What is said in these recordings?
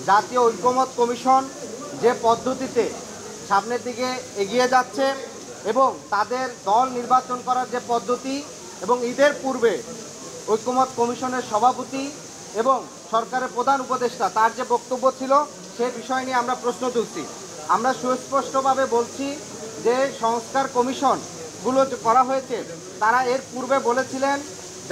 জাতীয় ঐক্যমত কমিশন যে পদ্ধতিতে সামনের দিকে এগিয়ে যাচ্ছে এবং তাদের দল নির্বাচন করার যে পদ্ধতি এবং ঈদের পূর্বে ঐক্যমত কমিশনের সভাপতি এবং সরকারের প্রধান উপদেষ্টা তার যে বক্তব্য ছিল সে বিষয় নিয়ে আমরা প্রশ্ন তুলছি। আমরা সুস্পষ্টভাবে বলছি যে সংস্কার কমিশনগুলো যে করা হয়েছে তারা এর পূর্বে বলেছিলেন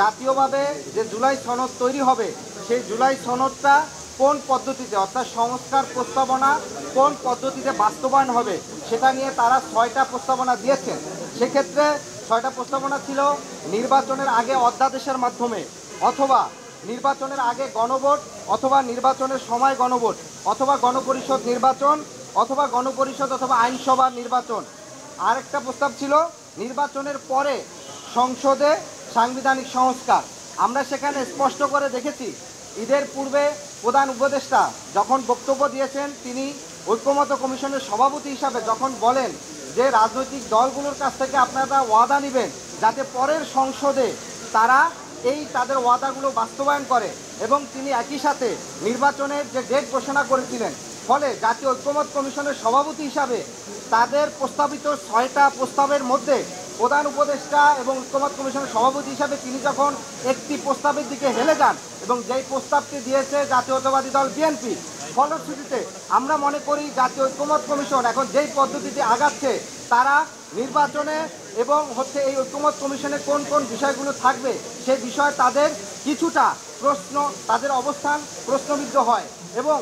জাতীয়ভাবে যে জুলাই সনদ তৈরি হবে সেই জুলাই সনদটা কোন পদ্ধতিতে অর্থাৎ সংস্কার প্রস্তাবনা কোন পদ্ধতিতে বাস্তবায়ন হবে সেটা নিয়ে তারা 6টা প্রস্তাবনা দিয়েছেন। সেক্ষেত্রে 6টা প্রস্তাবনা ছিল নির্বাচনের আগে অধ্যাদেশের মাধ্যমে, অথবা নির্বাচনের আগে গণভোট, অথবা নির্বাচনের সময় গণভোট, অথবা গণপরিষদ নির্বাচন, অথবা গণপরিষদ অথবা আইনসভার নির্বাচন। আরেকটা প্রস্তাব ছিল নির্বাচনের পরে সংসদে সাংবিধানিক সংস্কার। আমরা সেখানে স্পষ্ট করে দেখেছি ঈদের পূর্বে প্রধান উপদেষ্টা যখন বক্তব্য দিয়েছেন তিনি ঐক্যমত কমিশনের সভাপতি হিসাবে যখন বলেন যে রাজনৈতিক দলগুলোর কাছ থেকে আপনারা ওয়াদা নেবেন যাতে পরের সংসদে তারা তাদের ওয়াদাগুলো বাস্তবায়ন করে, এবং তিনি একই সাথে নির্বাচনের যে ডেট ঘোষণা করেছিলেন, ফলে জাতীয় ঐক্যমত কমিশনের সভাপতি হিসাবে তাদের প্রস্তাবিত 6টা প্রস্তাবের মধ্যে প্রধান উপদেষ্টা এবং ঐক্যমত কমিশনের সভাপতি হিসাবে তিনি যখন একটি প্রস্তাবের দিকে হেলে যান এবং যেই প্রস্তাবটি দিয়েছে জাতীয়তাবাদী দল বিএনপি, ফলশ্রুতিতে আমরা মনে করি জাতীয় ঐক্যমত কমিশন এখন যেই পদ্ধতিতে আগাচ্ছে তারা নির্বাচনে এবং এই ঐক্যমত কমিশনে কোন কোন বিষয়গুলো থাকবে সেই বিষয়ে তাদের কিছুটা প্রশ্ন, তাদের অবস্থান প্রশ্নবিদ্ধ হয়, এবং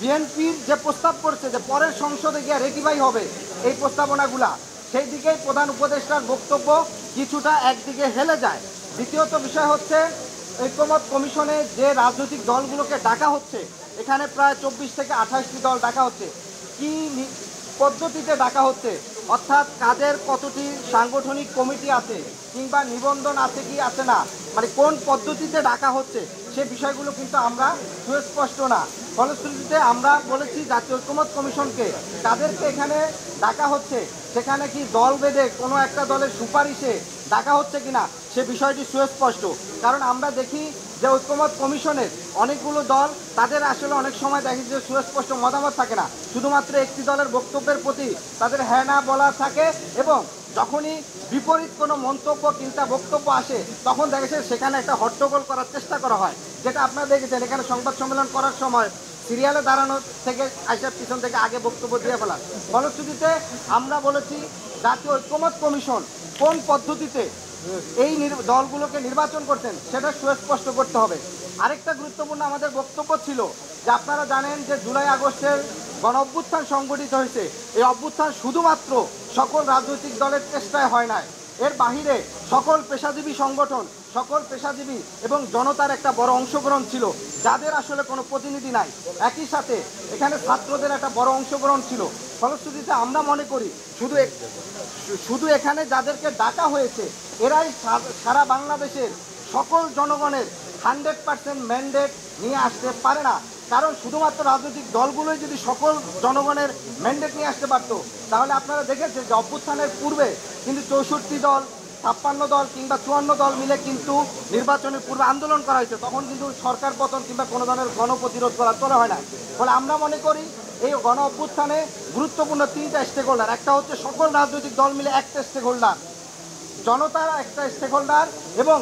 বিএনপির যে প্রস্তাব করছে যে পরের সংসদে গিয়ে রেটিফাই হবে এই প্রস্তাবনাগুলা, সেই দিকেই প্রধান উপদেষ্টার বক্তব্য কিছুটা একদিকে হেলে যায়। দ্বিতীয়ত বিষয় হচ্ছে ঐক্যমত কমিশনে যে রাজনৈতিক দলগুলোকে ডাকা হচ্ছে, এখানে প্রায় 24 থেকে 28টি দল ডাকা হচ্ছে। কি পদ্ধতিতে ডাকা হচ্ছে, অর্থাৎ কাদের কতটি সাংগঠনিক কমিটি আছে কিংবা নিবন্ধন আছে কি আছে না, মানে কোন পদ্ধতিতে ডাকা হচ্ছে সে বিষয়গুলো কিন্তু আমরা সুস্পষ্ট না। ফলশ্রুতিতে আমরা বলেছি জাতীয় ঐক্যমত কমিশনকে কাদেরকে এখানে ডাকা হচ্ছে সেখানে কি দল বেঁধে কোনো একটা দলের সুপারিশে ডাকা হচ্ছে কিনা সে বিষয়টি সুস্পষ্ট। কারণ আমরা দেখি যে ঐক্যমত কমিশনের অনেকগুলো দল তাদের আসলে অনেক সময় দেখি যে সুস্পষ্ট মতামত থাকে না, শুধুমাত্র একটি দলের বক্তব্যের প্রতি তাদের হ্যাঁ না বলা থাকে, এবং যখনই বিপরীত কোনো মন্তব্য কিংবা বক্তব্য আসে তখন দেখেছে সেখানে একটা হট্টগোল করার চেষ্টা করা হয়, যেটা আপনারা দেখেছেন এখানে সংবাদ সম্মেলন করার সময় সিরিয়ালে দাঁড়ানো থেকে আইসার পিছন থেকে আগে বক্তব্য দিয়ে ফেলা। ফলশ্রুতিতে আমরা বলেছি জাতীয় ঐক্যমত কমিশন কোন পদ্ধতিতে এই দলগুলোকে নির্বাচন করতেন সেটা সুস্পষ্ট করতে হবে। আরেকটা গুরুত্বপূর্ণ আমাদের বক্তব্য ছিল যে আপনারা জানেন যে জুলাই আগস্টের গণ অভ্যুত্থান সংগঠিত হয়েছে, এই অভ্যুত্থান শুধুমাত্র সকল রাজনৈতিক দলের চেষ্টায় হয় নাই, এর বাহিরে সকল পেশাজীবী সংগঠন, সকল পেশাজীবী এবং জনতার একটা বড় অংশগ্রহণ ছিল, যাদের আসলে কোনো প্রতিনিধি নাই। একই সাথে এখানে ছাত্রদের একটা বড় অংশগ্রহণ ছিল। ফলশ্রুতিতে আমরা মনে করি শুধু এখানে যাদেরকে ডাকা হয়েছে এরাই সারা বাংলাদেশের সকল জনগণের 100% ম্যান্ডেট নিয়ে আসতে পারে না। কারণ শুধুমাত্র রাজনৈতিক দলগুলোই যদি সকল জনগণের ম্যান্ডেট নিয়ে আসতে পারত তাহলে আপনারা দেখেছেন যে অভ্যুত্থানের পূর্বে কিন্তু 64 দল, 56 দল কিংবা 54 দল মিলে কিন্তু নির্বাচনের পূর্বে আন্দোলন করা হয়েছে, তখন কিন্তু সরকার পতন কিংবা কোনো ধরনের গণপ্রতিরোধ করা হয় না। ফলে আমরা মনে করি এই গণ অভ্যুত্থানে গুরুত্বপূর্ণ 3টা স্টেক হোল্ডার, একটা হচ্ছে সকল রাজনৈতিক দল মিলে একটা স্টেক হোল্ডার, জনতার একটা স্টেক হোল্ডার, এবং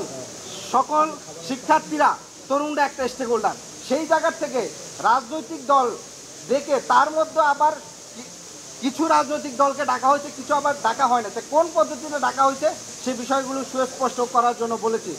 সকল শিক্ষার্থীরা তরুণরা একটা স্টেক হোল্ডার। সেই জায়গার থেকে রাজনৈতিক দল দেখে তার মধ্যে আবার কিছু রাজনৈতিক দলকে ডাকা হয়েছে, কিছু আবার ডাকা হয় না, কোন পদ্ধতিতে ডাকা হয়েছে সেই বিষয়গুলো সুস্পষ্ট করার জন্য বলেছি।